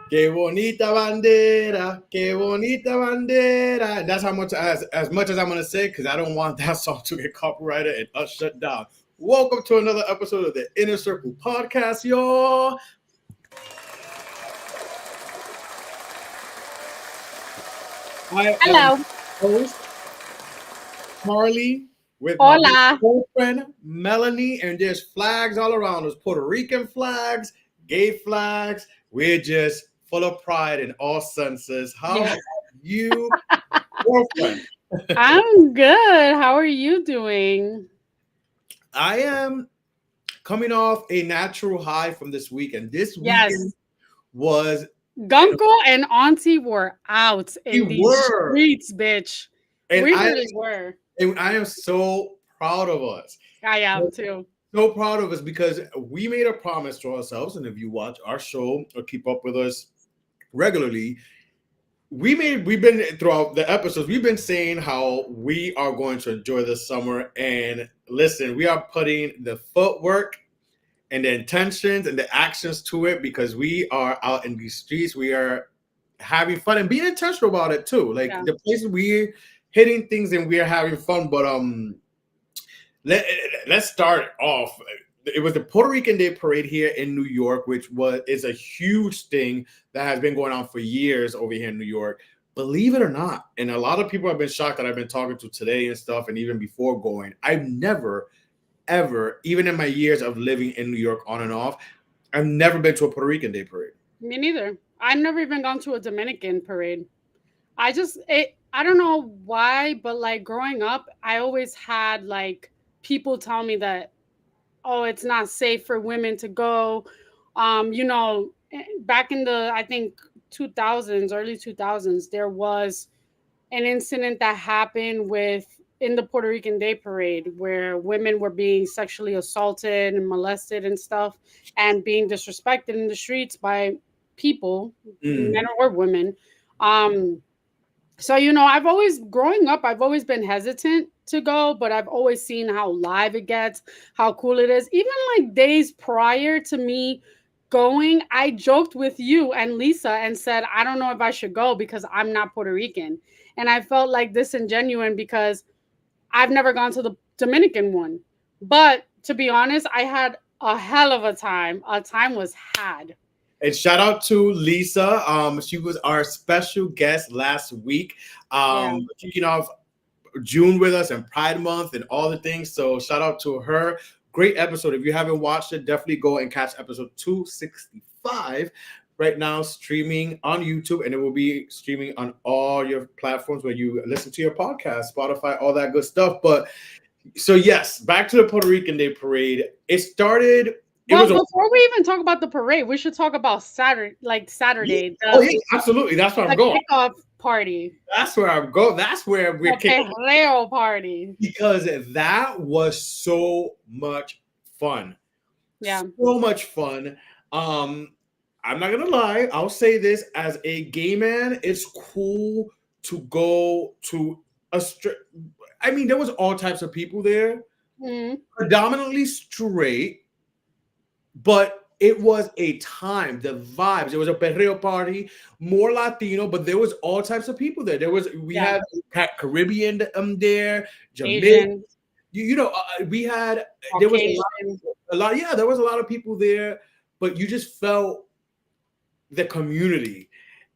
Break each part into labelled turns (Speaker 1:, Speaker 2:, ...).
Speaker 1: Que bonita bandera, que bonita bandera. That's how much as much as I'm gonna say because I don't want that song to get copyrighted and us shut down. Welcome to another episode of the Inner Circle Podcast, y'all. I am
Speaker 2: Hello.
Speaker 1: host Harley with my
Speaker 2: Hola.
Speaker 1: girlfriend Melanie, and there's flags all around us: Puerto Rican flags, gay flags. We're just full of pride in all senses. How
Speaker 2: Yeah.
Speaker 1: are you, girlfriend?
Speaker 2: I'm good. How are you doing?
Speaker 1: I am coming off a natural high from this weekend. This weekend
Speaker 2: Yes.
Speaker 1: was
Speaker 2: Gunko and Auntie were out
Speaker 1: we
Speaker 2: in these
Speaker 1: were,
Speaker 2: streets, bitch.
Speaker 1: and
Speaker 2: We really were.
Speaker 1: I am so proud of us.
Speaker 2: I am too.
Speaker 1: So proud of us because we made a promise to ourselves, and if you watch our show or keep up with us regularly, we've been throughout the episodes, we've been saying how we are going to enjoy this summer. And listen, we are putting the footwork and the intentions and the actions to it because we are out in these streets. We are having fun and being intentional about it too. Like
Speaker 2: Yeah.
Speaker 1: the places we're hitting things and we are having fun. But let's start off. It was the Puerto Rican Day Parade here in New York, which is a huge thing that has been going on for years over here in New York. Believe it or not, and a lot of people have been shocked that I've been talking to today and stuff, and even before going, I've never, ever, even in my years of living in New York on and off, I've never been to a Puerto Rican Day Parade.
Speaker 2: Me neither. I've never even gone to a Dominican parade. I don't know why, but like growing up, I always had like people tell me that, oh, it's not safe for women to go. Back in the, I think, 2000s, early 2000s, there was an incident that happened in the Puerto Rican Day Parade where women were being sexually assaulted and molested and stuff and being disrespected in the streets by people,
Speaker 1: Mm.
Speaker 2: men or women. Um, I've always, growing up, I've always been hesitant to go, but I've always seen how live it gets, how cool it is. Even like days prior to me going, I joked with you and Lisa and said, I don't know if I should go because I'm not Puerto Rican. And I felt like disingenuous because I've never gone to the Dominican one. But to be honest, I had a hell of a time. A time was had.
Speaker 1: And shout out to Lisa. She was our special guest last week,
Speaker 2: Yeah.
Speaker 1: kicking off June with us and Pride Month and all the things. So shout out to her. Great episode. If you haven't watched it, definitely go and catch episode 265 right now, streaming on YouTube, and it will be streaming on all your platforms where you listen to your podcast, Spotify, all that good stuff. But so yes, back to the Puerto Rican Day Parade. It started. It
Speaker 2: Well,
Speaker 1: was a
Speaker 2: before we even talk about the parade, we should talk about Saturday,
Speaker 1: oh yeah, absolutely. That's where I'm
Speaker 2: the
Speaker 1: going.
Speaker 2: kickoff party,
Speaker 1: That's where I'm going. That's where we're
Speaker 2: the
Speaker 1: kicking
Speaker 2: perreo party.
Speaker 1: because that was so much fun.
Speaker 2: Yeah,
Speaker 1: So much fun. I'm not gonna lie, I'll say this as a gay man, it's cool to go to I mean, there was all types of people there,
Speaker 2: mm,
Speaker 1: predominantly straight, but it was a time, the vibes. It was a perreo party, more Latino, but there was all types of people there. We
Speaker 2: yeah,
Speaker 1: had Caribbean there, Jamaican.
Speaker 2: Asian,
Speaker 1: We had there was
Speaker 2: Caucasian.
Speaker 1: a lot. Yeah, there was a lot of people there, but you just felt the community.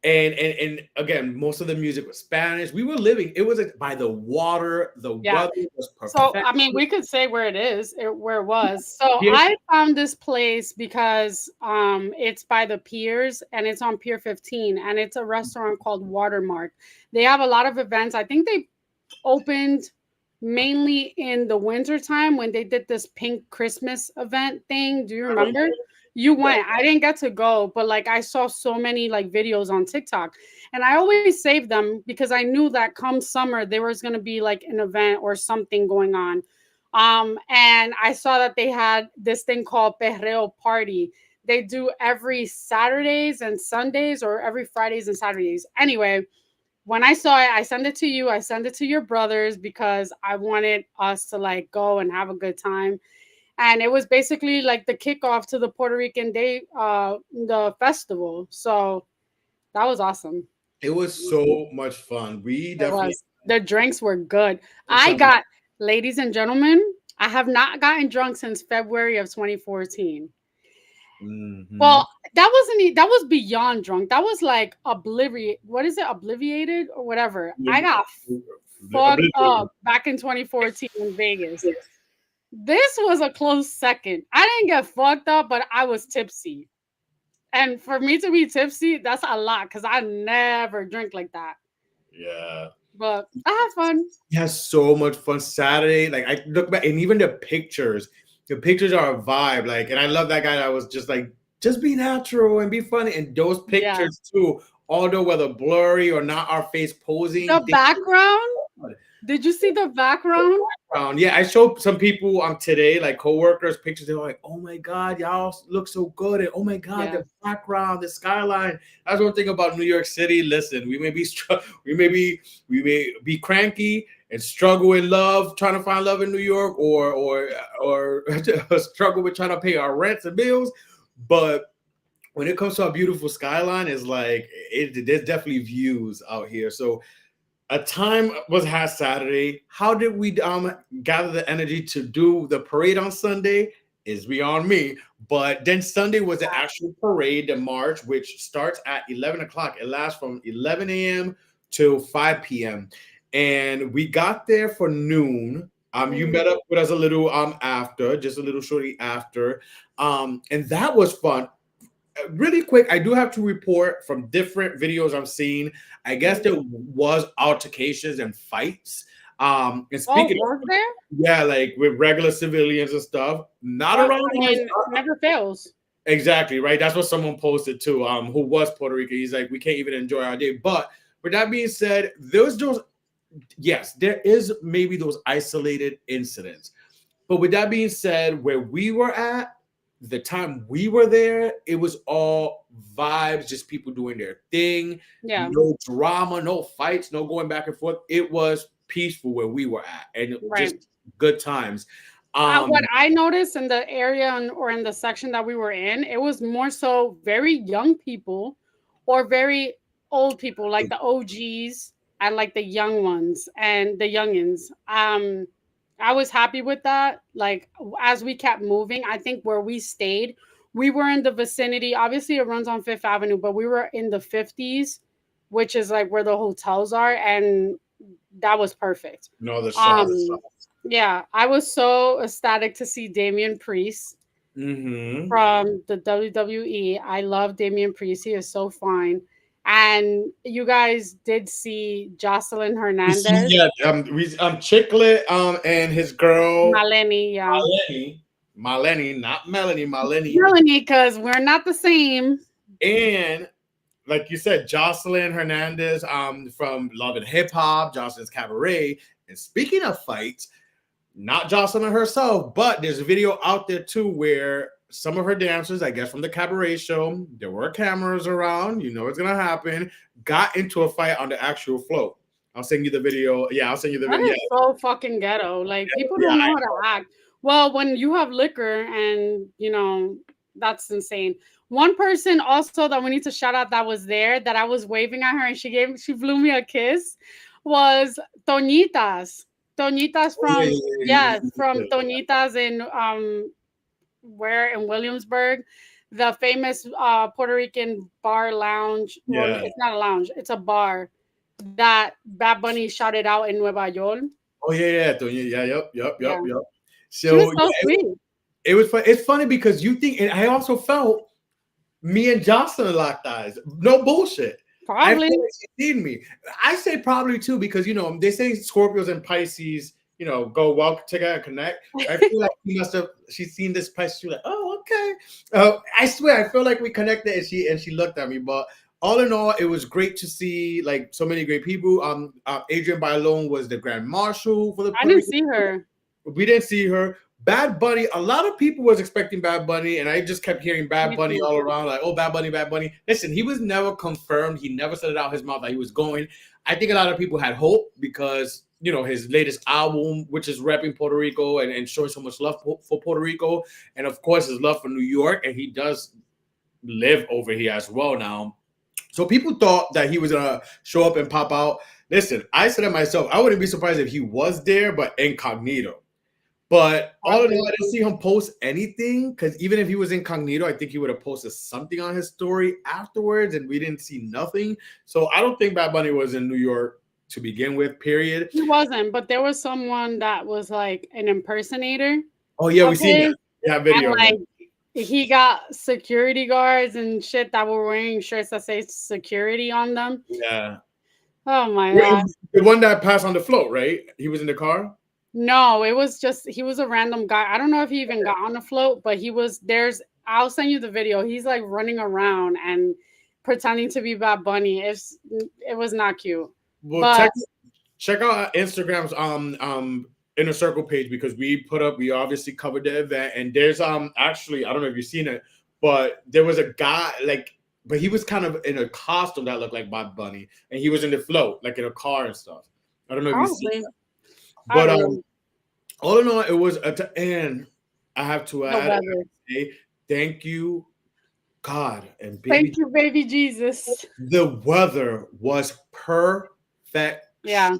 Speaker 1: And again, most of the music was Spanish. We were living. It was by the water. The
Speaker 2: Yeah.
Speaker 1: weather was
Speaker 2: So,
Speaker 1: perfect.
Speaker 2: I mean, we could say where it is, where it was. So,
Speaker 1: Here,
Speaker 2: I found this place because it's by the piers and it's on Pier 15 and it's a restaurant called Watermark. They have a lot of events. I think they opened mainly in the winter time when they did this pink Christmas event thing. Do you remember? You went. I didn't get to go, but like I saw so many like videos on TikTok. And I always saved them because I knew that come summer there was going to be like an event or something going on. And I saw that they had this thing called Perreo Party. They do every Saturdays and Sundays or every Fridays and Saturdays. Anyway, when I saw it, I sent it to you. I sent it to your brothers because I wanted us to like go and have a good time. And it was basically like the kickoff to the Puerto Rican Day, the festival. So That was awesome.
Speaker 1: It was so much fun. We
Speaker 2: It
Speaker 1: definitely
Speaker 2: was. The drinks were good. I
Speaker 1: some.
Speaker 2: got, ladies and gentlemen, I have not gotten drunk since February of 2014.
Speaker 1: Mhm.
Speaker 2: Well, that wasn't that was beyond drunk. That was like obliviate. What is it? Obliviated or whatever. I got fucked up back in 2014 in Vegas. This was a close second. I didn't get fucked up, but I was tipsy. And for me to be tipsy, that's a lot because I never drink like that.
Speaker 1: Yeah.
Speaker 2: But I had fun.
Speaker 1: We had so much fun Saturday. Like I look back and even the pictures are a vibe. Like, and I love that guy that was just like, just be natural and be funny. And those
Speaker 2: Yeah.
Speaker 1: pictures too, although whether blurry or not our face
Speaker 2: The
Speaker 1: posing, they
Speaker 2: background. Did you see the background?
Speaker 1: yeah, I showed some people today, like coworkers, pictures. They're like, "Oh my god, y'all look so good!" And oh my god,
Speaker 2: Yeah.
Speaker 1: the background, the skyline. That's one thing about New York City. Listen, we may be cranky and struggle in love, trying to find love in New York, or struggle with trying to pay our rents and bills. But when it comes to a beautiful skyline, it's like there's definitely views out here. So a time was had Saturday. How did we gather the energy to do the parade on Sunday is beyond me. But then Sunday was the actual parade, the march, which starts at 11 o'clock. It lasts from 11 a.m. to 5 p.m. And we got there for noon. You met up with us a little after, just a little shortly after. And that was fun. Really quick, I do have to report from different videos I'm seeing. I guess there was altercations and fights. And
Speaker 2: Oh,
Speaker 1: speaking
Speaker 2: was
Speaker 1: of,
Speaker 2: there?
Speaker 1: yeah, like with regular civilians and stuff, not
Speaker 2: Well,
Speaker 1: around
Speaker 2: I mean, never fails.
Speaker 1: exactly, right. That's what someone posted too. Who was Puerto Rican? He's like, we can't even enjoy our day. But with that being said, those yes, there is maybe those isolated incidents. But with that being said, where we were at, the time we were there, it was all vibes, just people doing their thing,
Speaker 2: Yeah.
Speaker 1: no drama, no fights, no going back and forth. It was peaceful where we were at, and
Speaker 2: Right.
Speaker 1: just good times.
Speaker 2: What I noticed in the area or in the section that we were in, it was more so very young people or very old people, like the OGs and like the young ones and the youngins. I was happy with that. Like as we kept moving, I think where we stayed, we were in the vicinity. Obviously, it runs on Fifth Avenue, but we were in the 50s, which is like where the hotels are, and that was perfect.
Speaker 1: No, the shots.
Speaker 2: Um, yeah, I was so ecstatic to see Damian Priest
Speaker 1: Mm-hmm.
Speaker 2: from the WWE. I love Damian Priest. He is so fine. And you guys did see Jocelyn Hernandez,
Speaker 1: Yeah, Chicklet, and his girl
Speaker 2: Maleni, yeah.
Speaker 1: Maleni, not Melanie, Maleni,
Speaker 2: Melanie, because we're not the same.
Speaker 1: and like you said, Jocelyn Hernandez, from Love and Hip Hop, Jocelyn's Cabaret. And speaking of fights, not Jocelyn herself, but there's a video out there too where some of her dancers, I guess from the cabaret show, there were cameras around, you know it's gonna happen, got into a fight on the actual float. I'll send you the video. Yeah, I'll send you the
Speaker 2: That
Speaker 1: video.
Speaker 2: is so fucking ghetto. Like people
Speaker 1: Yeah,
Speaker 2: don't know how to act. Well, when you have liquor and that's insane. One person also that we need to shout out that was there that I was waving at her and she blew me a kiss was Toñitas. Toñitas
Speaker 1: oh, yeah,
Speaker 2: from
Speaker 1: yeah,
Speaker 2: yes, from Toñitas in where in Williamsburg, the famous Puerto Rican bar lounge. Well,
Speaker 1: yeah.
Speaker 2: it's not a lounge, it's a bar that Bad Bunny shouted out in Nueva York.
Speaker 1: Oh yeah, yeah,
Speaker 2: Yeah.
Speaker 1: yep.
Speaker 2: She was
Speaker 1: So
Speaker 2: so
Speaker 1: yeah,
Speaker 2: sweet.
Speaker 1: it was fun. It's funny because you think, and I also felt me and Jocelyn locked eyes. No bullshit. I feel
Speaker 2: Probably.
Speaker 1: like she seen me. I say probably too because they say Scorpios and Pisces, go walk together, connect. I feel like she's seen this Pisces. She's like, oh, okay. I swear, I feel like we connected, and she looked at me. But all in all, it was great to see like so many great people. Adrian Bailon was the Grand Marshal for the
Speaker 2: I
Speaker 1: Puerto
Speaker 2: didn't
Speaker 1: Rican.
Speaker 2: see her.
Speaker 1: We didn't see her. Bad Bunny, a lot of people was expecting Bad Bunny, and I just kept hearing Bad
Speaker 2: Me
Speaker 1: Bunny
Speaker 2: too.
Speaker 1: all around, like, oh, Bad Bunny, Bad Bunny. Listen, he was never confirmed. He never said it out his mouth that he was going. I think a lot of people had hope because, his latest album, which is repping Puerto Rico and showing so much love for Puerto Rico, and of course his love for New York, and he does live over here as well now. So people thought that he was gonna show up and pop out. Listen, I said it myself. I wouldn't be surprised if he was there, but incognito. But all in all, I didn't see him post anything because even if he was incognito, I think he would have posted something on his story afterwards, and we didn't see nothing. So I don't think Bad Bunny was in New York to begin with. Period.
Speaker 2: He wasn't, but there was someone that was like an impersonator
Speaker 1: Oh yeah,
Speaker 2: of
Speaker 1: we seen that.
Speaker 2: his,
Speaker 1: We have
Speaker 2: and
Speaker 1: video of that.
Speaker 2: like he got security guards and shit that were wearing shirts that say security on them.
Speaker 1: Yeah,
Speaker 2: Oh my
Speaker 1: wait,
Speaker 2: god.
Speaker 1: the one that passed on the float, right? He was in the car.
Speaker 2: No, it was just he was a random guy. I don't know if he even got on the float, but he was there's I'll send you the video. He's like running around and pretending to be Bad Bunny. It was not cute.
Speaker 1: Well,
Speaker 2: But
Speaker 1: check out Instagram's inner circle page because we obviously covered the event, and there's actually, I don't know if you've seen it, but there was a guy like, but he was kind of in a costume that looked like Bad Bunny, and he was in the float like in a car and stuff. I don't know if you see
Speaker 2: probably
Speaker 1: that,
Speaker 2: I
Speaker 1: but
Speaker 2: don't know.
Speaker 1: all in all, it was and I have to
Speaker 2: The
Speaker 1: add,
Speaker 2: weather.
Speaker 1: say thank you God and baby.
Speaker 2: Thank you, baby Jesus.
Speaker 1: The weather was perfect.
Speaker 2: Yeah.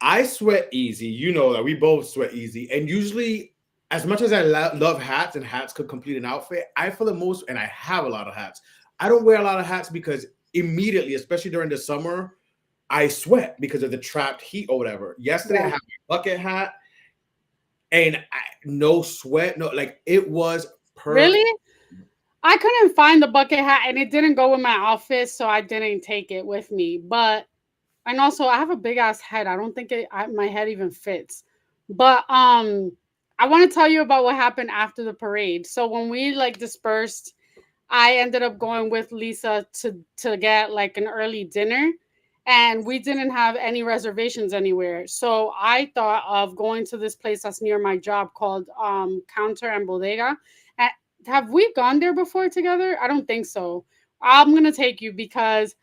Speaker 1: I sweat easy. You know that we both sweat easy. And usually, as much as I love hats and hats could complete an outfit, I, for the most, and I have a lot of hats, I don't wear a lot of hats because immediately, especially during the summer, I sweat because of the trapped heat or whatever. Yesterday, I
Speaker 2: Yeah.
Speaker 1: had my bucket hat and no sweat. No, like it was perfect.
Speaker 2: Really? I couldn't find the bucket hat and it didn't go with my outfit, so I didn't take it with me. But and also I have a big ass head. I don't think my head even fits. But I want to tell you about what happened after the parade. So when we like dispersed, I ended up going with Lisa to get like an early dinner, and we didn't have any reservations anywhere. So I thought of going to this place that's near my job called Counter and Bodega. And have we gone there before together? I don't think so. I'm gonna take you because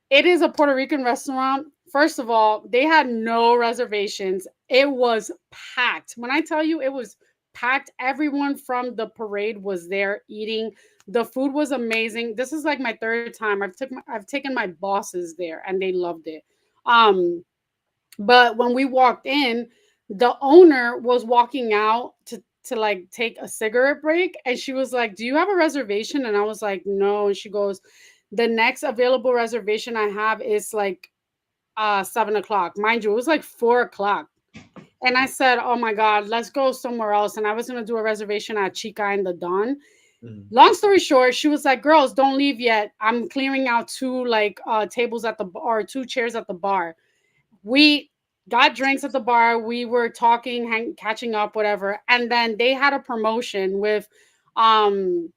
Speaker 2: it is a Puerto Rican restaurant. First of all, they had no reservations. It was packed. When I tell you it was packed, everyone from the parade was there eating. The food was amazing. This is like my third time. I've taken my bosses there and they loved it. Um but when we walked in, the owner was walking out to like take a cigarette break, and she was like, "Do you have a reservation?" And I was like, "No." And she goes, "The next available reservation I have is like 7 o'clock." Mind you, it was like 4 o'clock. And I said, "Oh my God, let's go somewhere else." And I was gonna do a reservation at Chica and the Don.
Speaker 1: Mhm.
Speaker 2: Long story short, she was like, "Girls, don't leave yet. I'm clearing out two like tables at the bar, two chairs at the bar." We got drinks at the bar. We were talking, catching up, whatever. And then they had a promotion with, um,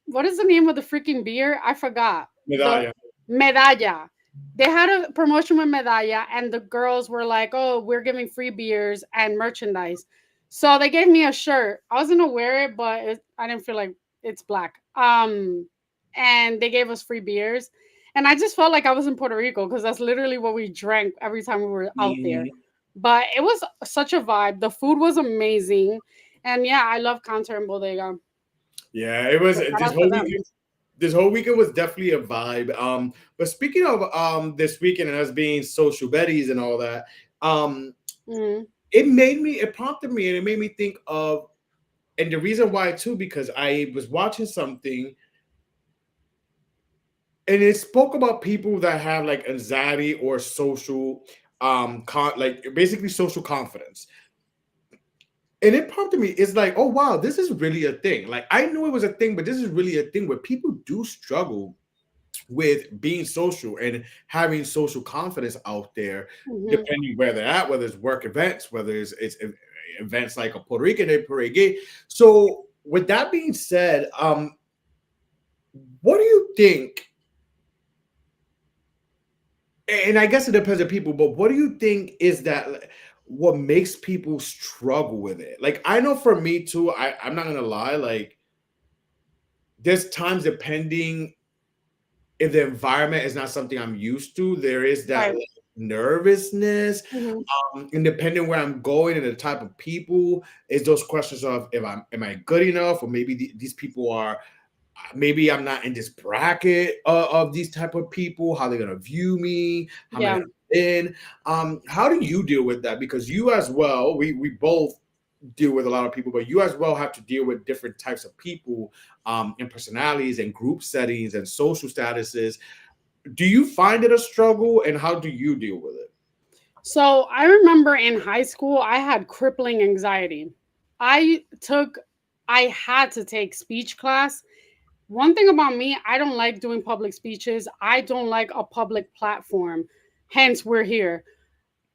Speaker 2: what is the name of the freaking beer? I forgot. The
Speaker 1: Medalla.
Speaker 2: Medalla. They had a promotion with Medalla, and the girls were like, "Oh, we're giving free beers and merchandise." So they gave me a shirt. I was gonna wear it, but I didn't feel like it's black. And they gave us free beers, and I just felt like I was in Puerto Rico because that's literally what we drank every time we were out there.
Speaker 1: Mhm.
Speaker 2: But it was such a vibe. The food was amazing, and yeah, I love Counter and Bodega.
Speaker 1: Yeah, it was
Speaker 2: So shout
Speaker 1: this
Speaker 2: out to
Speaker 1: whole
Speaker 2: them.
Speaker 1: weekend. This whole weekend was definitely a vibe. But speaking of this weekend and us being social betties and all that, um,
Speaker 2: Mhm.
Speaker 1: it prompted me and it made me think of, and the reason why too, because I was watching something and it spoke about people that have like anxiety or social like basically social confidence. And it prompted me, it's like, oh wow, this is really a thing. Like I knew it was a thing, but this is really a thing where people do struggle with being social and having social confidence out there,
Speaker 2: Mhm.
Speaker 1: depending where they're at, whether it's work events, whether it's events like a Puerto Rican Day Parade Gay. So with that being said, what do you think? And I guess it depends on people, but what do you think is that what makes people struggle with it? Like I know for me too, I'm not gonna lie, like there's times depending if the environment is not something I'm used to, there is that
Speaker 2: Right.
Speaker 1: like, nervousness.
Speaker 2: Mhm.
Speaker 1: And depending where I'm going and the type of people, is those questions of if I'm am I good enough, or maybe these people are maybe I'm not in this bracket of these type of people, how they're gonna view me, how am I
Speaker 2: Yeah.
Speaker 1: gonna fit in. How do you deal with that? Because you as well, we both deal with a lot of people, but you as well have to deal with different types of people, and personalities and group settings and social statuses. Do you find it a struggle, and how do you deal with it?
Speaker 2: So I remember in high school, I had crippling anxiety. I took, I had to take speech class. One thing about me, I don't like doing public speeches. I don't like a public platform. Hence, we're here.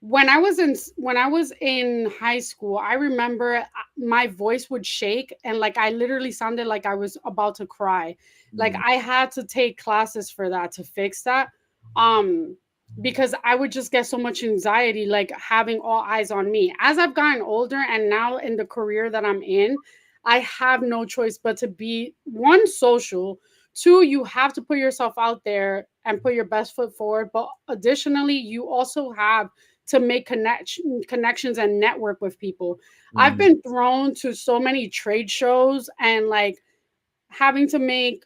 Speaker 2: When I was in high school, I remember my voice would shake and like I literally sounded like I was about to cry. Like
Speaker 1: Mm,
Speaker 2: I had to take classes for that to fix that. Um because I would just get so much anxiety like having all eyes on me. As I've gotten older and now in the career that I'm in, I have no choice but to be one social, two you have to put yourself out there and put your best foot forward, but additionally you also have to make connections and network with people. I've
Speaker 1: mm,
Speaker 2: been thrown to so many trade shows and like having to make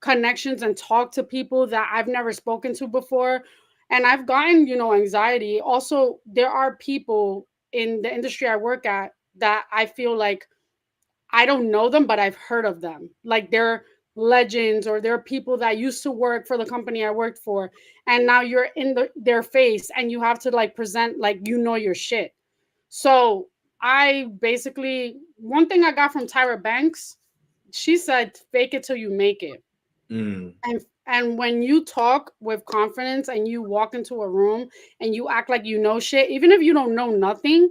Speaker 2: connections and talk to people that I've never spoken to before. And I've gotten, anxiety. Also, there are people in the industry I work at that I feel like I don't know them, but I've heard of them. Like they're legends or they're people that used to work for the company I worked for. And now you're in their face and you have to like present like your shit. So I basically, one thing I got from Tyra Banks, she said, fake it till you make it.
Speaker 1: mm.
Speaker 2: And when you talk with confidence and you walk into a room and you act like you know shit, even if you don't know nothing,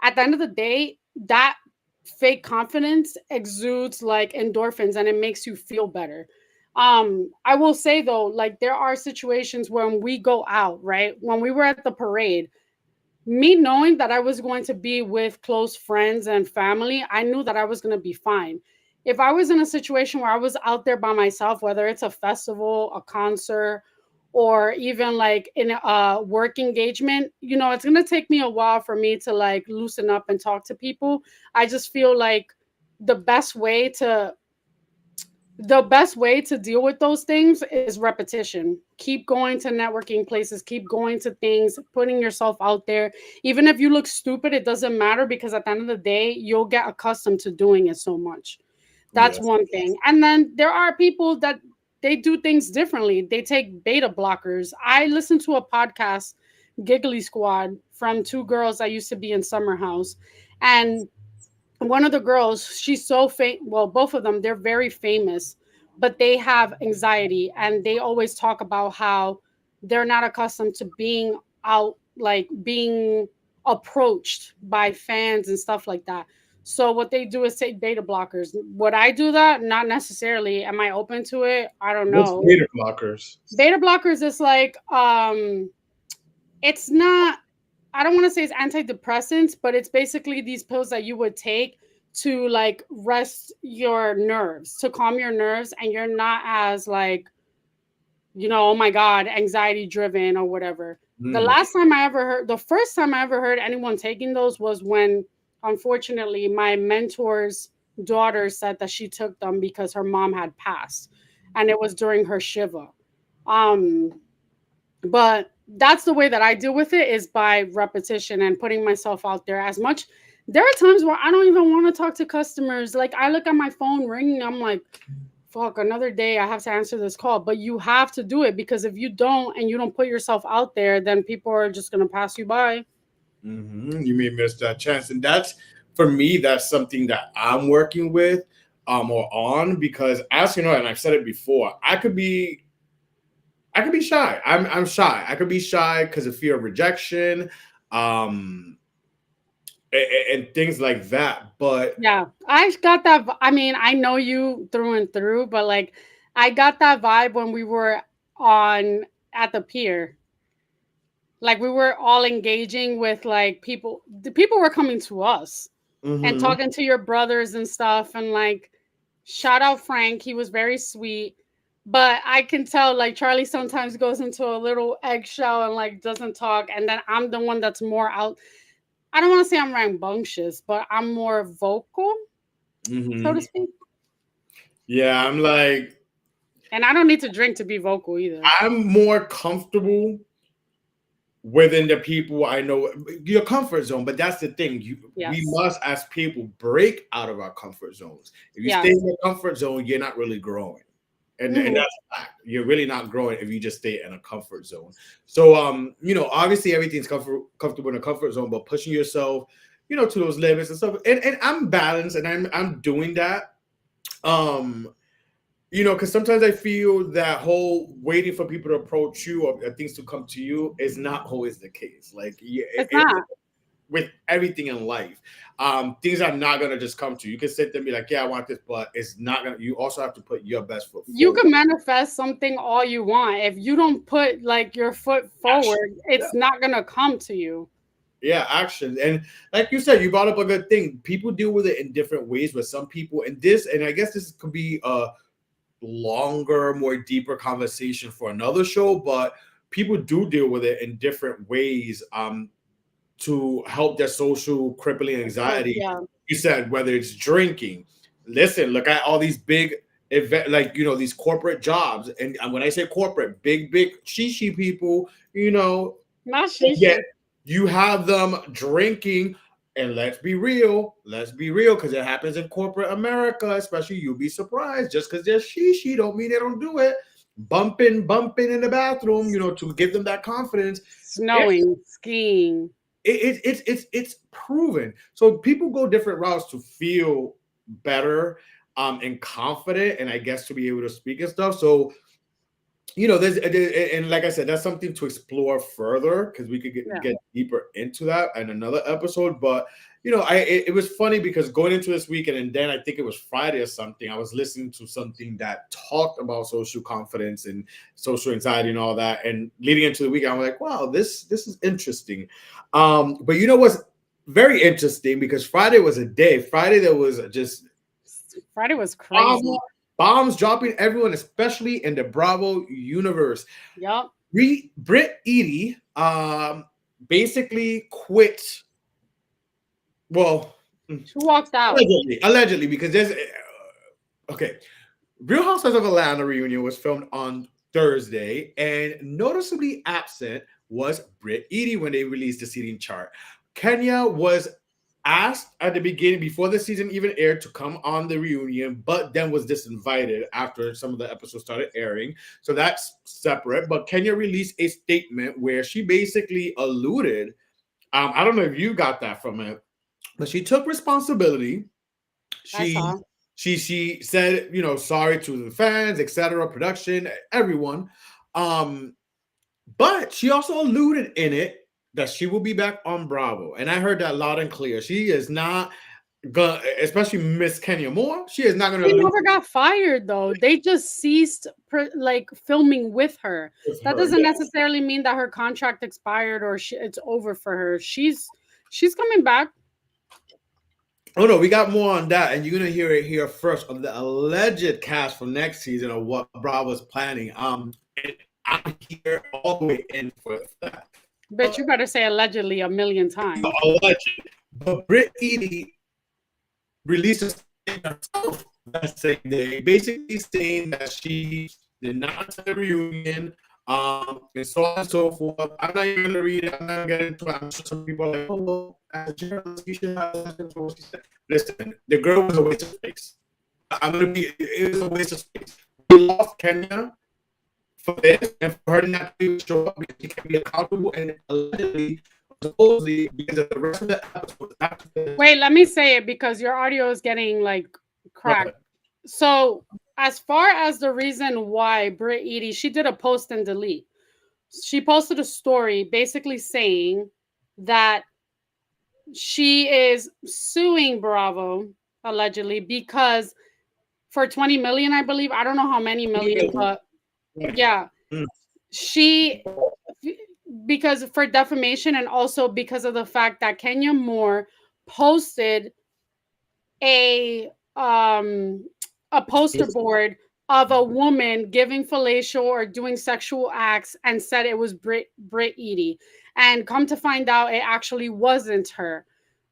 Speaker 2: at the end of the day, that fake confidence exudes like endorphins and it makes you feel better. I will say though, like there are situations when we go out, right? When we were at the parade, me knowing that I was going to be with close friends and family, I knew that I was going to be fine. If I was in a situation where I was out there by myself, whether it's a festival, a concert, or even like in a work engagement, it's going to take me a while for me to like loosen up and talk to people. I just feel like the best way to the best way to deal with those things is repetition. Keep going to networking places, keep going to things, putting yourself out there. Even if you look stupid, it doesn't matter because at the end of the day, you'll get accustomed to doing it so much. That's
Speaker 1: Yes.
Speaker 2: one thing. And then there are people that they do things differently. They take beta blockers. I listened to a podcast, Giggly Squad, from two girls that used to be in Summer House. And one of the girls, she's so well, both of them, they're very famous, but they have anxiety and they always talk about how they're not accustomed to being out, like being approached by fans and stuff like that. So what they do is take beta blockers. Would I do that? Not necessarily. Am I open to it? I don't
Speaker 1: What's
Speaker 2: know.
Speaker 1: beta blockers?
Speaker 2: Beta blockers is like it's not, I don't want to say it's antidepressants, but it's basically these pills that you would take to like rest your nerves, to calm your nerves, and you're not as like, oh my God, anxiety driven or whatever.
Speaker 1: Mm,
Speaker 2: The first time I ever heard anyone taking those was when, unfortunately, my mentor's daughter said that she took them because her mom had passed, and it was during her Shiva. Um, but that's the way that I deal with it is by repetition and putting myself out there as much. There are times where I don't even want to talk to customers. Like I look at my phone ringing, I'm like, fuck, another day I have to answer this call. But you have to do it because if you don't and you don't put yourself out there, then people are just gonna pass you by.
Speaker 1: you may miss that chance, and that's for me. That's something that I'm working with, or on, because as you know, and I've said it before, I could be shy. I'm shy. I could be shy because of fear of rejection, um, and things like that. But
Speaker 2: Yeah, I got that. I mean, I know you through and through, but like, I got that vibe when we were on at the pier. Like we were all engaging with like people. The people were coming to us and
Speaker 1: mhm.
Speaker 2: talking to your brothers and stuff. And like, shout out Frank, he was very sweet. But I can tell like Charlie sometimes goes into a little eggshell and like doesn't talk. And then I'm the one that's more out. I don't want to say I'm rambunctious, but I'm more vocal, so to
Speaker 1: Mhm.
Speaker 2: speak.
Speaker 1: Yeah, I'm like,
Speaker 2: And I don't need to drink to be vocal either.
Speaker 1: I'm more comfortable within the people I know, your comfort zone. But that's the thing. We
Speaker 2: Yes.
Speaker 1: must, as people, break out of our comfort zones. If you stay
Speaker 2: Yes.
Speaker 1: in your comfort zone, you're not really growing. And
Speaker 2: Mhm.
Speaker 1: that's a fact. You're really not growing if you just stay in a comfort zone. So obviously everything's comfortable in a comfort zone, but pushing yourself, to those limits and stuff. And I'm balanced and I'm doing that. Um, because sometimes I feel that whole waiting for people to approach you or things to come to you is not always the case. Like
Speaker 2: It's not.
Speaker 1: with everything in life, things are not gonna just come to you. You can sit there and be like, "Yeah, I want this," but it's not gonna. You also have to put your best foot
Speaker 2: You
Speaker 1: forward.
Speaker 2: can manifest something all you want. If you don't put like your foot
Speaker 1: Action.
Speaker 2: forward, it's not gonna come to you.
Speaker 1: Yeah, action. And like you said, you brought up a good thing. People deal with it in different ways. With some people, and I guess this could be a longer, more deeper conversation for another show, but people do deal with it in different ways to help their social crippling
Speaker 2: So
Speaker 1: anxiety.
Speaker 2: yeah.
Speaker 1: You said whether it's drinking. Listen, look at all these big event, like these corporate jobs, and when I say corporate, big shishi people,
Speaker 2: Not
Speaker 1: yeah,
Speaker 2: shisha.
Speaker 1: you have them drinking, and let's be real, because it happens in corporate America, especially. You'll be surprised. Just because they're shishi don't mean they don't do it. Bumping in the bathroom, to give them that confidence. It's
Speaker 2: Snowing, skiing.
Speaker 1: it's proven. So people go different routes to feel better, and confident, and I guess to be able to speak and stuff. So there's, and like I said, that's something to explore further, because we could
Speaker 2: Yeah.
Speaker 1: get deeper into that in another episode. But it was funny because going into this weekend, and then I think it was Friday or something, I was listening to something that talked about social confidence and social anxiety and all that. And leading into the weekend, I'm like, wow, this is interesting. But what's very interesting, because Friday was a day. Friday there was just
Speaker 2: Friday was
Speaker 1: bomb,
Speaker 2: crazy.
Speaker 1: bombs dropping everyone, especially in the Bravo universe.
Speaker 2: Yup.
Speaker 1: Brit Eady basically quit. Well,
Speaker 2: She walked out.
Speaker 1: allegedly, because there's okay. Real Housewives of Atlanta reunion was filmed on Thursday, and noticeably absent was Brit Eady when they released the seating chart. Kenya was asked at the beginning, before the season even aired, to come on the reunion, but then was disinvited after some of the episodes started airing. So that's separate. But Kenya released a statement where she basically alluded. I don't know if you got that from it, but she took responsibility.
Speaker 2: I
Speaker 1: She
Speaker 2: saw.
Speaker 1: she said, sorry to the fans, etc., production, everyone. Um, but she also alluded in it that she will be back on Bravo, and I heard that loud and clear. She is not gonna, especially Miss Kenya Moore. She is not gonna
Speaker 2: She
Speaker 1: lose
Speaker 2: never got fired though. They just ceased like filming with her.
Speaker 1: with
Speaker 2: That
Speaker 1: her.
Speaker 2: doesn't
Speaker 1: Yeah.
Speaker 2: necessarily mean that her contract expired or it's over for her. She's coming back.
Speaker 1: Oh no, we got more on that, and you're gonna hear it here first of the alleged cast for next season of what Bravo's planning. And I'm here all the way in for that.
Speaker 2: But you better say allegedly a million times.
Speaker 1: Alleged. But Brit Eady released a statement herself that same day, basically saying that she did not attend the reunion, and so on and so forth. I'm not even gonna read it. I'm not gonna get into it. I'm sure some people are like, "Oh well, as a journalist, you should have listened to what she said." Listen, the girl was a waste of space. I'm gonna be. It was a waste of space. We lost Kenya for this, and for her not to show up because she can be accountable, and allegedly, supposedly, because of the rest of the episode after this.
Speaker 2: Wait, let me say it because your audio is getting like cracked. So, as far as the reason why Brit Eady, she did a post and delete. She posted a story basically saying that she is suing Bravo allegedly because for 20 million, I believe. I don't know how many million, but yeah, she because for defamation and also because of the fact that Kenya Moore posted a um a poster board of a woman giving fellatio or doing sexual acts and said it was Brit Eady. And come to find out it actually wasn't her.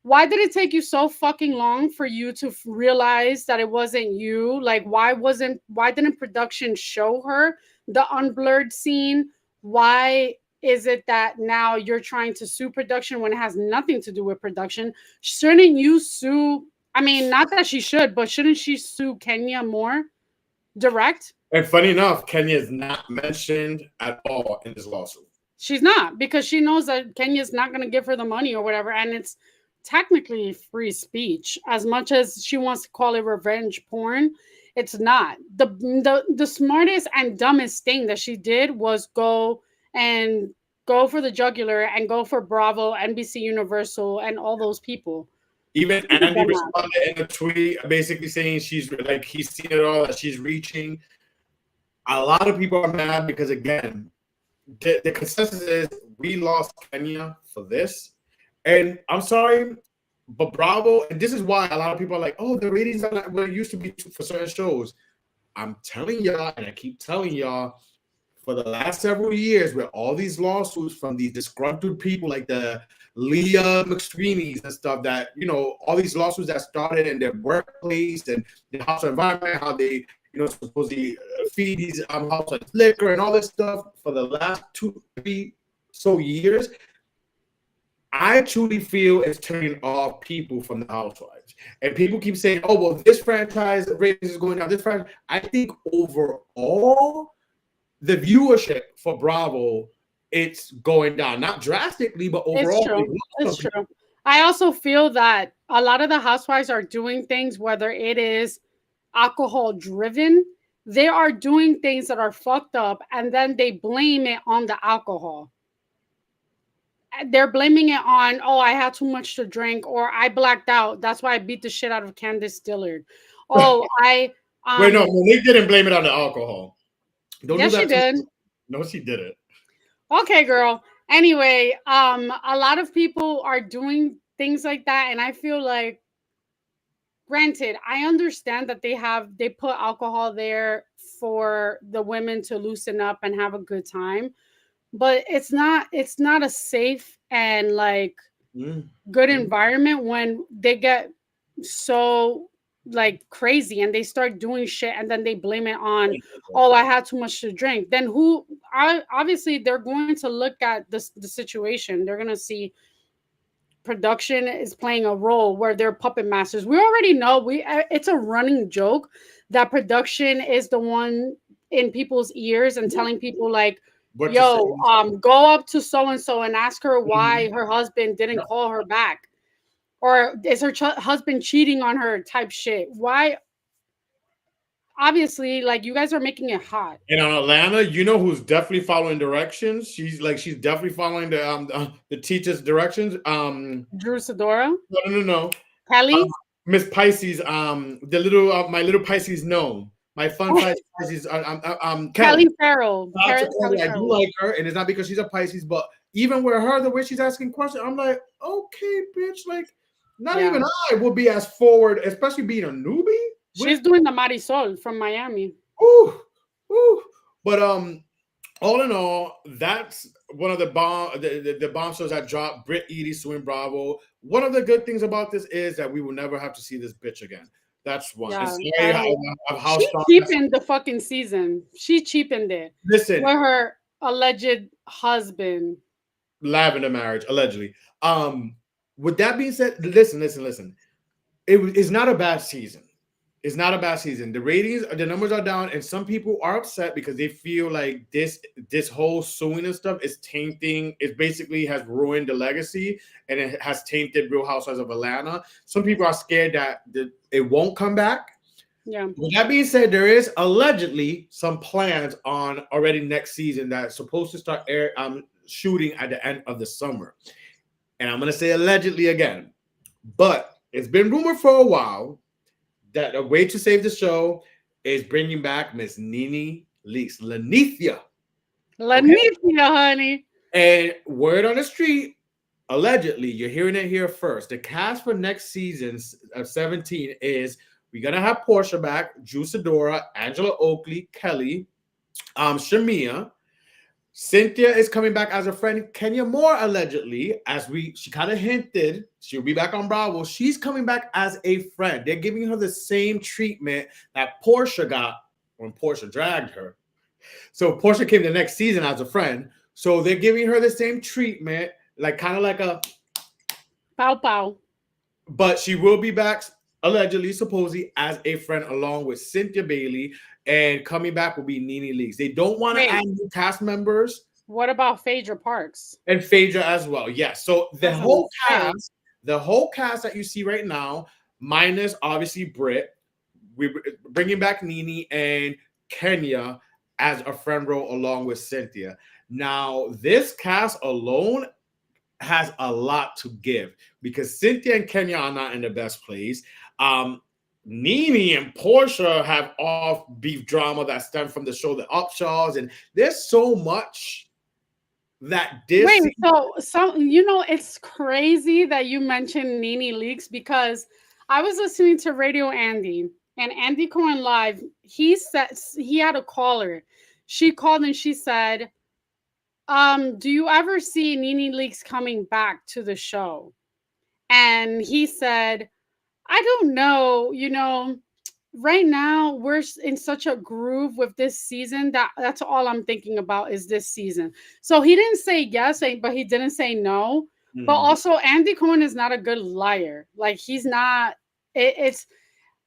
Speaker 2: Why did it take you so fucking long for you to realize that it wasn't you? Like, why didn't production show her the unblurred scene? Why is it that now you're trying to sue production when it has nothing to do with production? Shouldn't you sue? I mean, not that she should, but shouldn't she sue Kenya more direct?
Speaker 1: And funny enough, Kenya is not mentioned at all in this lawsuit.
Speaker 2: She's not, because she knows that Kenya's not going to give her the money or whatever, and it's technically free speech. As much as she wants to call it revenge porn, it's not. The smartest and dumbest thing that she did was go for the jugular and go for Bravo, NBC Universal, and all those people.
Speaker 1: Even Andy responded in a tweet basically saying she's like, he's seen it all, that she's reaching. A lot of people are mad because, again, the consensus is we lost Kenya for this. And I'm sorry, but Bravo, and this is why a lot of people are like, oh, the ratings are not what it used to be for certain shows. I'm telling y'all, and I keep telling y'all, for the last several years, with all these lawsuits from these disgruntled people like the Leah McSweeney's and stuff, that, you know, all these lawsuits that started in their workplace and the household environment, how they, you know, supposedly feed these household liquor and all this stuff for the last 2-3 so years, I truly feel it's turning off people from the housewives. And people keep saying, oh, well, this franchise ratings is going down. This franchise. I think overall, the viewership for Bravo, it's going down. Not drastically, but overall.
Speaker 2: It's true. It's true. I also feel that a lot of the housewives are doing things, whether it is alcohol driven, they are doing things that are fucked up, and then they blame it on the alcohol. They're blaming it on, oh, I had too much to drink, or I blacked out. That's why I beat the shit out of Candace Dillard. Oh,
Speaker 1: Wait, no, they didn't blame it on the alcohol.
Speaker 2: Yes, she did.
Speaker 1: No, she didn't.
Speaker 2: Okay, girl. Anyway, a lot of people are doing things like that, and I feel like, granted, I understand that they put alcohol there for the women to loosen up and have a good time, but it's not a safe and like good environment when they get so like crazy and they start doing shit and then they blame it on, oh, I had too much to drink. Then obviously they're going to look at the situation. They're going to see production is playing a role where they're puppet masters. We already know it's a running joke that production is the one in people's ears and telling people like, yo, go up to so and so and ask her why her husband didn't call her back, or is her husband cheating on her type shit. Why? Obviously, like, you guys are making it hot.
Speaker 1: And on Atlanta, you know who's definitely following directions? She's definitely following the teacher's directions.
Speaker 2: Drew Sidora?
Speaker 1: No.
Speaker 2: Kelly?
Speaker 1: Miss Pisces, the little my little Pisces gnome. My fun Pisces,
Speaker 2: Kelly Farrell.
Speaker 1: I do like her, and it's not because she's a Pisces, but even with her, the way she's asking questions, I'm like, okay, bitch, like, not even I would be as forward, especially being a newbie.
Speaker 2: She's doing the Marisol from Miami.
Speaker 1: Ooh. But all in all, that's one of the bombshells that dropped. Brit, Eady suing Bravo. One of the good things about this is that we will never have to see this bitch again. That's one.
Speaker 2: Yeah, she cheapened the fucking season. She cheapened it.
Speaker 1: Listen,
Speaker 2: with her alleged husband.
Speaker 1: Lavender marriage, allegedly. With that being said, listen. It's not a bad season. It's not a bad season. The ratings, the numbers are down, and some people are upset because they feel like this whole suing and stuff is tainting. It basically has ruined the legacy, and it has tainted Real Housewives of Atlanta. Some people are scared that it won't come back.
Speaker 2: Yeah.
Speaker 1: With that being said, there is allegedly some plans on already next season that's supposed to start shooting at the end of the summer. And I'm gonna say allegedly again, but it's been rumored for a while that a way to save the show is bringing back Miss Nene Leakes, Lanithia,
Speaker 2: honey.
Speaker 1: And word on the street, allegedly, you're hearing it here first. The cast for next season of 17 is we're gonna have Portia back, Drew Sidora, Angela Oakley, Kelly, Shamia, Cynthia is coming back as a friend. Kenya Moore, allegedly, she kind of hinted, she'll be back on Bravo. She's coming back as a friend. They're giving her the same treatment that Portia got when Portia dragged her. So Portia came the next season as a friend. So they're giving her the same treatment, like kind of like a
Speaker 2: Pow pow.
Speaker 1: but she will be back allegedly, supposedly, as a friend along with Cynthia Bailey, and coming back will be Nene Leakes. They don't want to
Speaker 2: Wait,
Speaker 1: add new cast members
Speaker 2: what about Phaedra Parks?
Speaker 1: and Phaedra as well. Yes, so
Speaker 2: Doesn't fit.
Speaker 1: the whole cast that you see right now, minus obviously Brit, we're bringing back Nene and Kenya as a friend role along with Cynthia. Now, this cast alone has a lot to give because Cynthia and Kenya are not in the best place. Nene and Portia have off beef drama that stemmed from the show The Upshaws, and there's so much that this.
Speaker 2: Wait, so it's crazy that you mentioned Nene Leakes because I was listening to Radio Andy and Andy Cohen Live. He said he had a caller. She called and she said, do you ever see Nene Leakes coming back to the show? And he said, I don't know, right now we're in such a groove with this season that's all I'm thinking about is this season. So he didn't say yes, but he didn't say no. But also Andy Cohen is not a good liar. Like he's not. It's.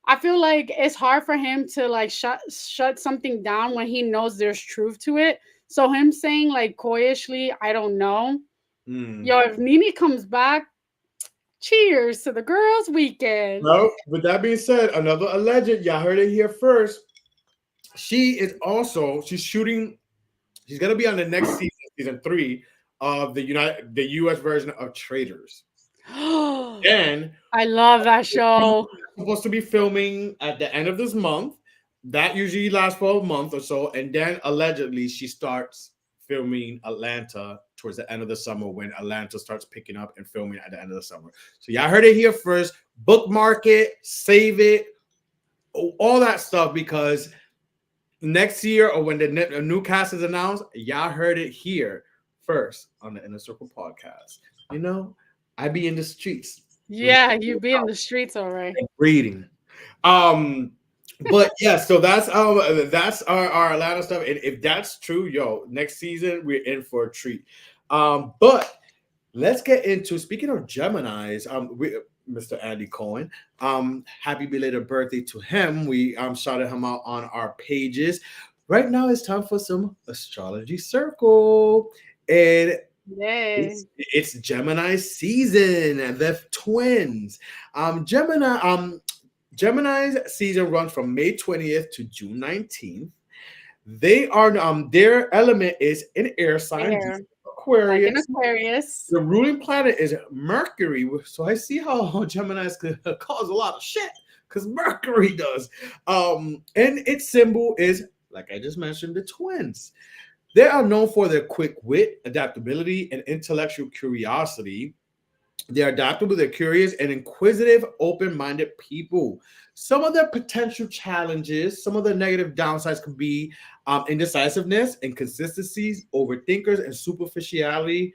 Speaker 2: I feel like it's hard for him to like shut something down when he knows there's truth to it. So him saying like coyishly, I don't know. Yo, if Nene comes back, cheers to the girls' weekend.
Speaker 1: Well, with that being said, another alleged, y'all heard it here first. She's shooting. She's gonna be on the next season 3 of the U.S. version of Traitors. And
Speaker 2: I love that show.
Speaker 1: Supposed to be filming at the end of this month. That usually lasts for a month or so, and then allegedly she starts filming Atlanta towards the end of the summer when Atlanta starts picking up and filming at the end of the summer. So y'all heard it here first. Bookmark it, save it, all that stuff, because next year or when the new cast is announced, y'all heard it here first on the Inner Circle podcast. I be in the streets.
Speaker 2: Yeah, you be in the streets, all right.
Speaker 1: Reading. But yeah, so that's our Atlanta stuff. And if that's true, next season we're in for a treat. But let's get into, speaking of Geminis, Mr. Andy Cohen. Happy belated birthday to him. We shouted him out on our pages. Right now it's time for some Astrology Circle. And it's Gemini season, the twins. Gemini's season runs from May 20th to June 19th. They are their element is an air sign, Aquarius.
Speaker 2: Like an Aquarius.
Speaker 1: The ruling planet is Mercury. So I see how Geminis could cause a lot of shit because Mercury does. And its symbol is, like I just mentioned, the twins. They are known for their quick wit, adaptability, and intellectual curiosity. They're adaptable, they're curious, and inquisitive, open-minded people. Some of their potential challenges, some of the negative downsides could be indecisiveness, inconsistencies, overthinkers, and superficiality.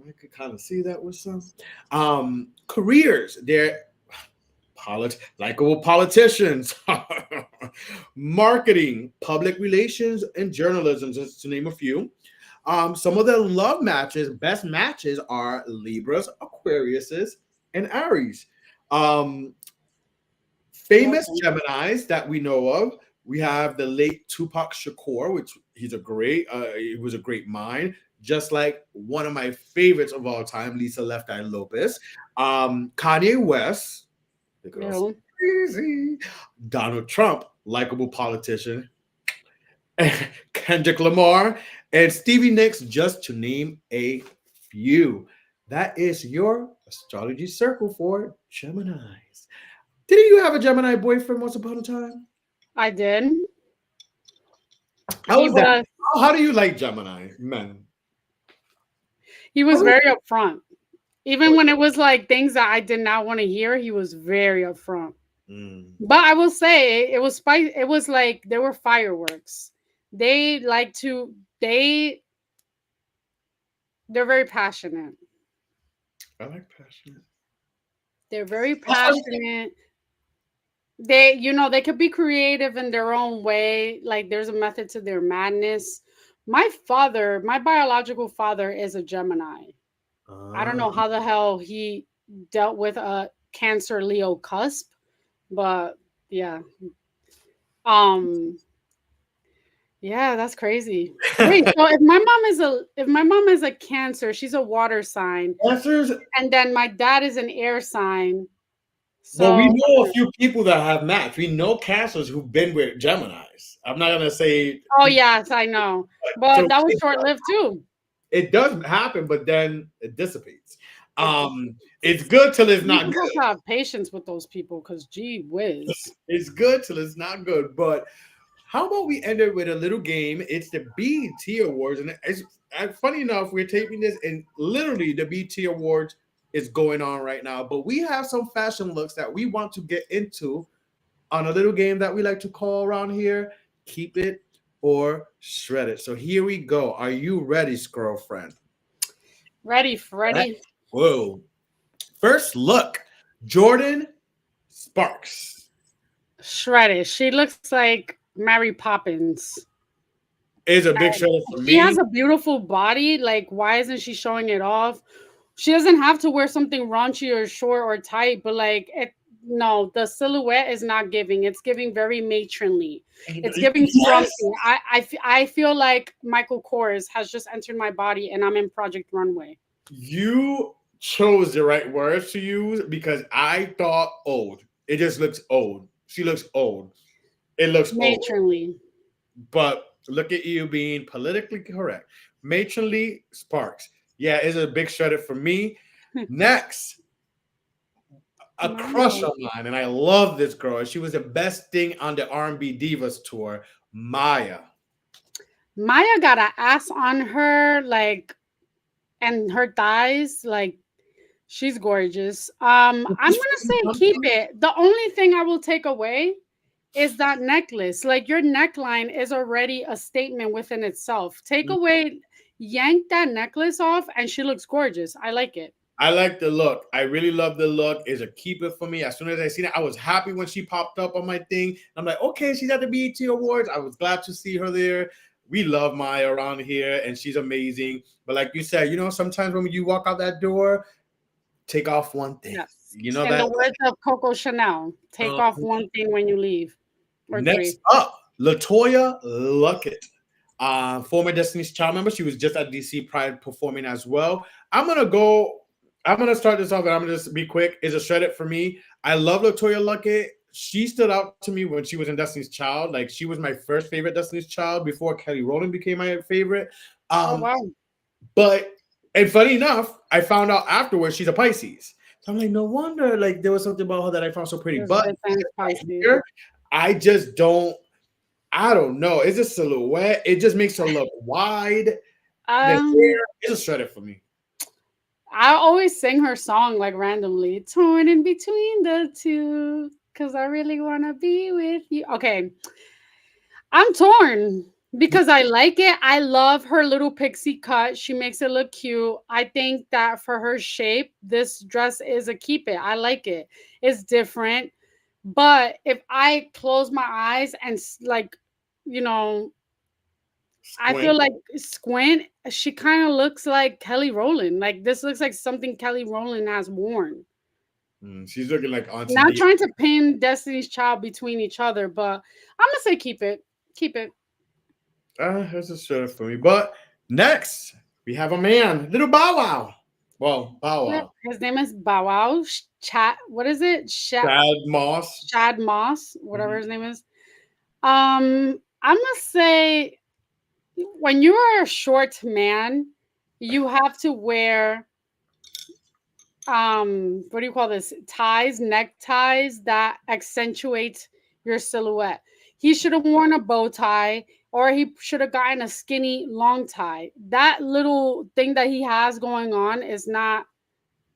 Speaker 1: I could kind of see that with some. Careers, they're likable politicians, marketing, public relations, and journalism, just to name a few. Some of the love matches, best matches are Libras, Aquariuses, and Aries. Famous Geminis that we know of, we have the late Tupac Shakur, which he was a great mind, just like one of my favorites of all time, Lisa Left Eye Lopez. Kanye West, the girl's crazy. Donald Trump, likable politician. Kendrick Lamar and Stevie Nicks, just to name a few. That is your Astrology Circle for Geminis. Didn't you have a Gemini boyfriend once upon a time?
Speaker 2: I did.
Speaker 1: How was that? How do you like Gemini men?
Speaker 2: He was very upfront. Even when it was like things that I did not want to hear, he was very upfront. But I will say it was like there were fireworks. They They're very passionate.
Speaker 1: I like passionate.
Speaker 2: They're very passionate. They could be creative in their own way. Like there's a method to their madness. My biological father is a Gemini. I don't
Speaker 1: Ah,
Speaker 2: know how the hell he dealt with a Cancer Leo cusp, but yeah. Um yeah, that's crazy. Wait, so if my mom is a Cancer, she's a water sign,
Speaker 1: answers.
Speaker 2: and then my dad is an air sign.
Speaker 1: Well, we
Speaker 2: So
Speaker 1: know a few people that have matched. We know cancers who've been with Geminis. I'm not gonna say
Speaker 2: oh
Speaker 1: people,
Speaker 2: yes, I know.
Speaker 1: so
Speaker 2: But that was short lived too.
Speaker 1: it does happen, but then it dissipates.
Speaker 2: It just
Speaker 1: It's good till it's
Speaker 2: You
Speaker 1: not
Speaker 2: just have
Speaker 1: good.
Speaker 2: to have patience with those people because gee whiz.
Speaker 1: It's good till it's not good. But how about we end it with a little game? It's the BET Awards, and funny enough, we're taping this, and literally the BET Awards is going on right now. But we have some fashion looks that we want to get into on a little game that we like to call around here. Keep it or shred it. So here we go. Are you ready, squirrel friend?
Speaker 2: Ready,
Speaker 1: Right.
Speaker 2: Freddy.
Speaker 1: Whoa. First look, Jordan Sparks
Speaker 2: Shredded. She looks like Mary Poppins.
Speaker 1: is a big show for
Speaker 2: She has
Speaker 1: me.
Speaker 2: a beautiful body. Like, why isn't she showing it off? She doesn't have to wear something raunchy or short or tight, but like no, the silhouette is not giving. It's giving very matronly. It's giving frumpy.
Speaker 1: Yes,
Speaker 2: I feel like Michael Kors has just entered my body and I'm in Project Runway.
Speaker 1: you chose the right words to use because I thought old. It just looks old. She looks old. It looks old.
Speaker 2: Matronly.
Speaker 1: But look at you being politically correct. Matronly Sparks. Yeah, it's a big shredder for me. Next, a crush
Speaker 2: Maya.
Speaker 1: of mine, and I love this girl. She was the best thing on the R&B Divas tour, Maya.
Speaker 2: Maya got an ass on her, like, and her thighs, like, she's gorgeous. I'm gonna say keep it. The only thing I will take away is that necklace. Like your neckline is already a statement within itself. Take away, yank that necklace off, and she looks gorgeous. I like it.
Speaker 1: I like the look. I really love the look. It's a keeper for me. As soon as I seen it, I was happy when she popped up on my thing. I'm like, okay, she's at the BET Awards. I was glad to see her there. We love Maya around here, and she's amazing. But like you said, sometimes when you walk out that door, take off one thing.
Speaker 2: Yes.
Speaker 1: You know
Speaker 2: In
Speaker 1: that.
Speaker 2: the words of Coco Chanel, take
Speaker 1: Uh,
Speaker 2: off one thing when you leave, or
Speaker 1: Next
Speaker 2: three.
Speaker 1: up, Latoya Luckett, former Destiny's Child member. She was just at DC Pride performing as well. I'm gonna go. I'm gonna start this off, and I'm gonna just be quick. It's a shred it for me. I love Latoya Luckett. She stood out to me when she was in Destiny's Child. Like she was my first favorite Destiny's Child before Kelly Rowland became my favorite.
Speaker 2: Oh
Speaker 1: Um,
Speaker 2: wow.
Speaker 1: but and funny enough, I found out afterwards she's a Pisces. So I'm like, no wonder. Like there was something about her that I found so pretty.
Speaker 2: There's
Speaker 1: But
Speaker 2: big things Pisces.
Speaker 1: here, I just don't. I don't know. It's a silhouette. It just makes her look wide. The
Speaker 2: Um,
Speaker 1: hair is a shredder for me.
Speaker 2: I always sing her song like randomly, torn in between the two, because I really want to be with you. Okay, I'm torn because I like it. I love her little pixie cut. She makes it look cute. I think that for her shape, this dress is a keep it. I like it. It's different. But if I close my eyes and like, you know, I feel
Speaker 1: Squint.
Speaker 2: like Squint, she kind of looks like Kelly Rowland. Like this looks like something Kelly Rowland has worn.
Speaker 1: She's looking like Auntie
Speaker 2: Not
Speaker 1: D.
Speaker 2: trying to pin Destiny's Child between each other, but I'm gonna say keep it. Keep it.
Speaker 1: That's a shredder for me. But next, we have a man, little Bow Wow. Well, Bow
Speaker 2: Yep.
Speaker 1: Wow.
Speaker 2: His name is Bow Wow. Chat. What is it?
Speaker 1: Chad Moss.
Speaker 2: Shad Moss, whatever
Speaker 1: Mhm.
Speaker 2: his name is. I'm gonna say when you are a short man, you have to wear what do you call this, ties, neckties that accentuate your silhouette. He should have worn a bow tie, or he should have gotten a skinny long tie. That little thing that he has going on is not,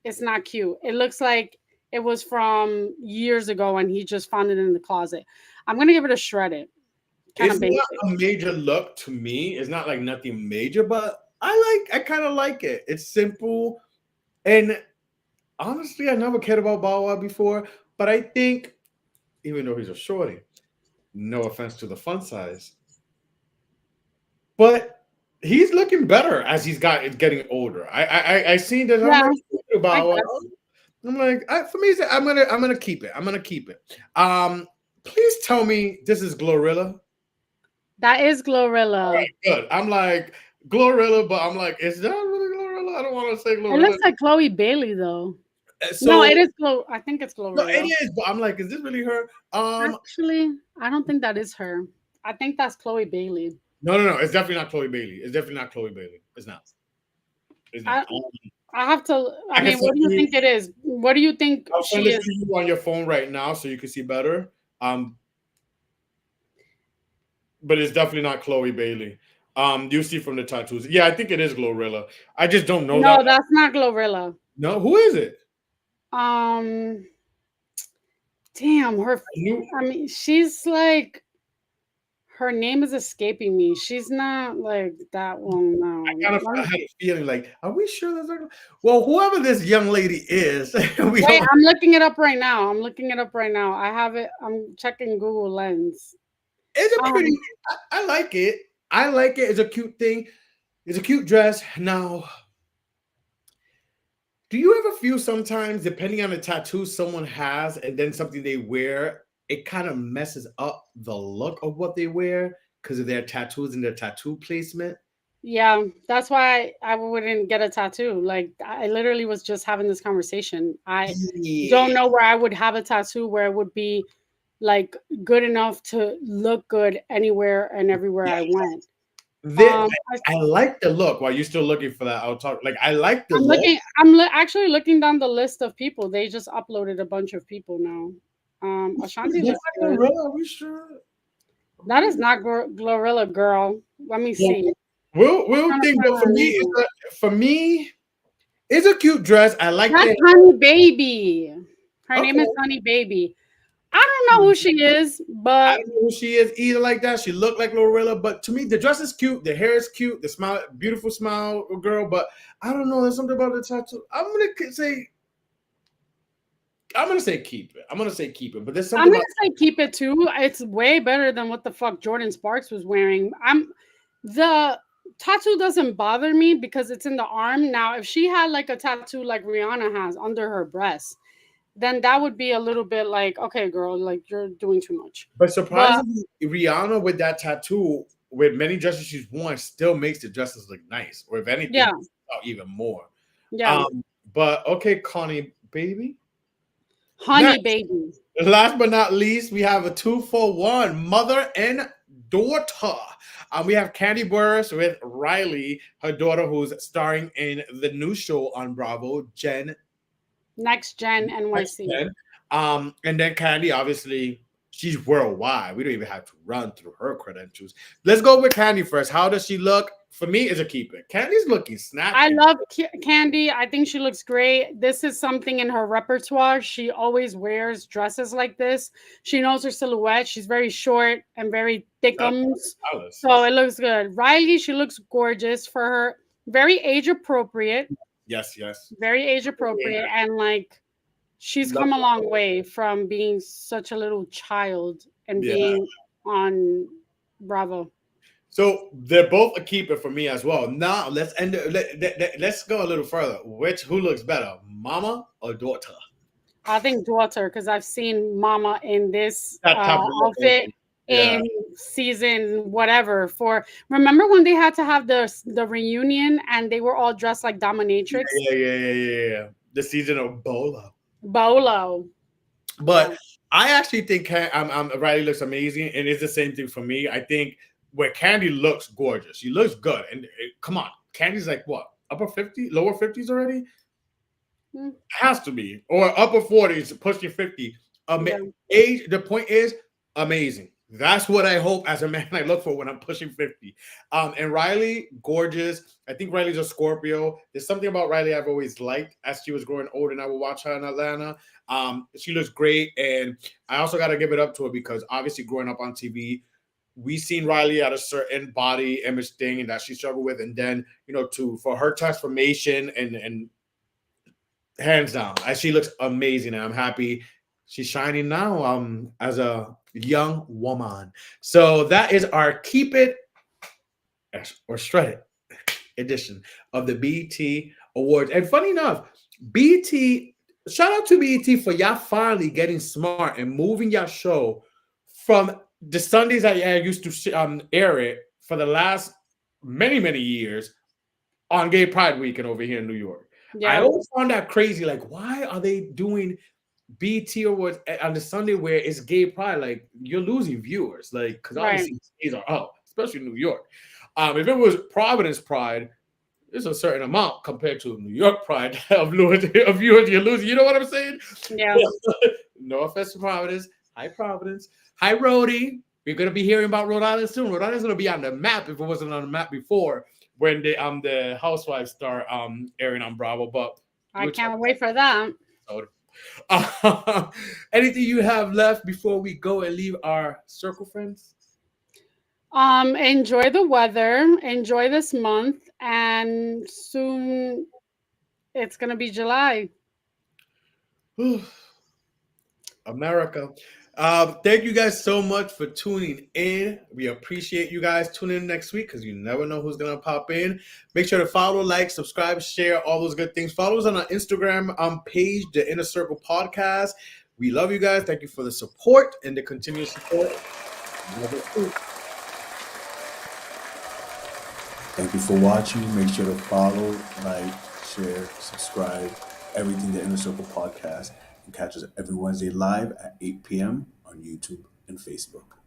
Speaker 2: it's not cute. It looks like it was from years ago and he just found it in the closet. I'm gonna give it a shred it. Kind
Speaker 1: It's
Speaker 2: of
Speaker 1: not
Speaker 2: basic.
Speaker 1: a major look to me. It's not like nothing major, but I kind of like it. It's simple, and honestly, I never cared about Bow Wow before, but I think even though he's a shorty, no offense to the fun size, but he's looking better as getting older. I seen that. I'm
Speaker 2: Yeah,
Speaker 1: like
Speaker 2: I
Speaker 1: Bow Wow.
Speaker 2: guess
Speaker 1: I'm like, for me, I'm gonna keep it. I'm gonna keep it. Please tell me this is Glorilla.
Speaker 2: that is
Speaker 1: All
Speaker 2: Glorilla.
Speaker 1: right, good. I'm like Glorilla, but I'm like, is that really Glorilla? I don't want to say
Speaker 2: It
Speaker 1: Glorilla.
Speaker 2: looks like Chloe Bailey though. No,
Speaker 1: So
Speaker 2: it is Glo. I think it's
Speaker 1: no, it
Speaker 2: Glorilla.
Speaker 1: is, but I'm like, is this really her?
Speaker 2: Actually, I don't think that is her. I think that's Chloe Bailey.
Speaker 1: No. It's definitely not Chloe Bailey. It's definitely not Chloe Bailey. It's not. It's not.
Speaker 2: I I have to. I
Speaker 1: I can
Speaker 2: mean,
Speaker 1: send
Speaker 2: what do you
Speaker 1: you.
Speaker 2: think it is? What do you think
Speaker 1: I'll send
Speaker 2: she
Speaker 1: this
Speaker 2: is?
Speaker 1: to you on your phone right now so you can see better. But it's definitely not Chloe Bailey. You see from the tattoos. Yeah, I think it is Glorilla. I just don't know that.
Speaker 2: No, that's not Glorilla.
Speaker 1: No, who is it?
Speaker 2: Um, damn her.
Speaker 1: I knew.
Speaker 2: I mean, she's like her name is escaping me. She's not like that one. No.
Speaker 1: I had a feeling like, are we sure that's not? Well, whoever this young lady is, we
Speaker 2: Wait,
Speaker 1: don't.
Speaker 2: I'm looking it up right now. I'm looking it up right now. I have it. I'm checking Google Lens.
Speaker 1: It's a pretty.
Speaker 2: Um,
Speaker 1: I like it. I like it. It's a cute thing. It's a cute dress. Now, do you ever feel sometimes, depending on the tattoo someone has and then something they wear, it kind of messes up the look of what they wear because of their tattoos and their tattoo placement?
Speaker 2: yeah, that's why I wouldn't get a tattoo. Like I literally was just having this conversation. I
Speaker 1: Yeah.
Speaker 2: don't know where I would have a tattoo where it would be like good enough to look good anywhere and everywhere I went.
Speaker 1: There,
Speaker 2: I,
Speaker 1: I like the look. While you're still looking for that, I'll talk. Like I like the
Speaker 2: I'm
Speaker 1: look.
Speaker 2: looking. Actually looking down the list of people. They just uploaded a bunch of people now. Ashanti
Speaker 1: That's
Speaker 2: looks
Speaker 1: not
Speaker 2: good.
Speaker 1: Gorilla. Are we sure?
Speaker 2: That is not Glorilla girl. Let me
Speaker 1: Well,
Speaker 2: see.
Speaker 1: we'll
Speaker 2: Trying to
Speaker 1: think.
Speaker 2: find
Speaker 1: But
Speaker 2: her name.
Speaker 1: for me, it's a cute dress. I like
Speaker 2: That's
Speaker 1: the.
Speaker 2: Honey Baby. Her name
Speaker 1: Okay.
Speaker 2: is Honey Baby. I don't know who she is,
Speaker 1: I
Speaker 2: but
Speaker 1: don't know who she is either like that. She looked like Glorilla, but to me, the dress is cute. The hair is cute. The smile, beautiful smile, girl. But I don't know. There's something about the tattoo. I'm gonna say keep it. I'm gonna say keep it. But there's
Speaker 2: I'm
Speaker 1: something
Speaker 2: gonna
Speaker 1: about.
Speaker 2: say keep it too. It's way better than what the fuck Jordan Sparks was wearing. The tattoo doesn't bother me because it's in the arm. Now, if she had like a tattoo like Rihanna has under her breast, then that would be a little bit like, okay, girl, like you're doing too much.
Speaker 1: But
Speaker 2: But
Speaker 1: surprisingly, Rihanna with that tattoo, with many dresses she's worn, still makes the dresses look nice. Or if anything,
Speaker 2: yeah,
Speaker 1: even more.
Speaker 2: yeah,
Speaker 1: Um, but okay, Connie, baby.
Speaker 2: Honey
Speaker 1: Next,
Speaker 2: Baby.
Speaker 1: last but not least, we have a 2-for-1 mother and daughter. We have Candy Burris with Riley, her daughter, who's starring in the new show on Bravo,
Speaker 2: Next Gen
Speaker 1: Next
Speaker 2: NYC.
Speaker 1: Gen. And then Candy, obviously, she's worldwide. We don't even have to run through her credentials. Let's go with Candy first. How does she look? For me, is a keeper. Candy's looking
Speaker 2: I
Speaker 1: snatching.
Speaker 2: love Candy. I think she looks great. This is something in her repertoire. She always wears dresses like this. She knows her silhouette. She's very short and very thickums.
Speaker 1: Alice.
Speaker 2: So it looks good. Riley, she looks gorgeous for her. Very age appropriate.
Speaker 1: Yes.
Speaker 2: Very age appropriate. And like she's
Speaker 1: Love
Speaker 2: come a long
Speaker 1: it.
Speaker 2: way from being such a little child and
Speaker 1: Yeah.
Speaker 2: being on Bravo.
Speaker 1: So they're both a keeper for me as well. Now let's end. Let's go a little further. Who looks better, mama or daughter?
Speaker 2: I think daughter, because I've seen Mama in this
Speaker 1: That type of
Speaker 2: outfit
Speaker 1: look. Yeah.
Speaker 2: in season whatever. For remember when they had to have the reunion and they were all dressed like dominatrix?
Speaker 1: Yeah. The season of Bola.
Speaker 2: Bolo. Yeah.
Speaker 1: But I actually think Riley looks amazing, and it's the same thing for me. I think where Candy looks gorgeous, she looks good, and come on, Candy's like what, upper 50, lower 50s already? Has to be, or upper 40s, pushing 50.
Speaker 2: Yeah.
Speaker 1: Age. The point is amazing. That's what I hope as a man I look for when I'm pushing 50. And Riley, gorgeous. I think Riley's a Scorpio. There's something about Riley I've always liked as she was growing old, and I would watch her in Atlanta. She looks great, and I also got to give it up to her because obviously growing up on TV, we seen Riley at a certain body image thing and that she struggled with, and then to for her transformation and hands down, as she looks amazing, and I'm happy she's shining now as a young woman. So that is our keep it or shred it edition of the BET Awards. And funny enough, BET, shout out to BET for y'all finally getting smart and moving your show from the Sundays that y'all used to air it for the last many years on Gay Pride Weekend over here in New York. I
Speaker 2: Yeah.
Speaker 1: always found that crazy. Like, why are they doing BT Awards on the Sunday where it's Gay Pride? Like, you're losing viewers. Like, because
Speaker 2: Right.
Speaker 1: obviously gays are up, especially in New York. If it was Providence Pride, there's a certain amount compared to New York Pride of viewers you're losing. You know what I'm saying?
Speaker 2: Yeah.
Speaker 1: No offense to Providence. Hi, Providence. Hi, Rhody. We're gonna be hearing about Rhode Island soon. Rhode Island's gonna be on the map if it wasn't on the map before when the Housewives start airing on Bravo. But
Speaker 2: I can't wait for that.
Speaker 1: Anything you have left before we go and leave our circle friends?
Speaker 2: Enjoy the weather, enjoy this month, and soon it's gonna be July.
Speaker 1: America. Thank you guys so much for tuning in. We appreciate you guys tuning in next week because you never know who's gonna pop in. Make sure to follow, like, subscribe, share, all those good things. Follow us on our Instagram page, the Inner Circle Podcast. We love you guys. Thank you for the support and the continued support.
Speaker 3: Thank you for watching. Make sure to follow, like, share, subscribe, everything the Inner Circle Podcast, and catch us every Wednesday live at 8 p.m. on YouTube and Facebook.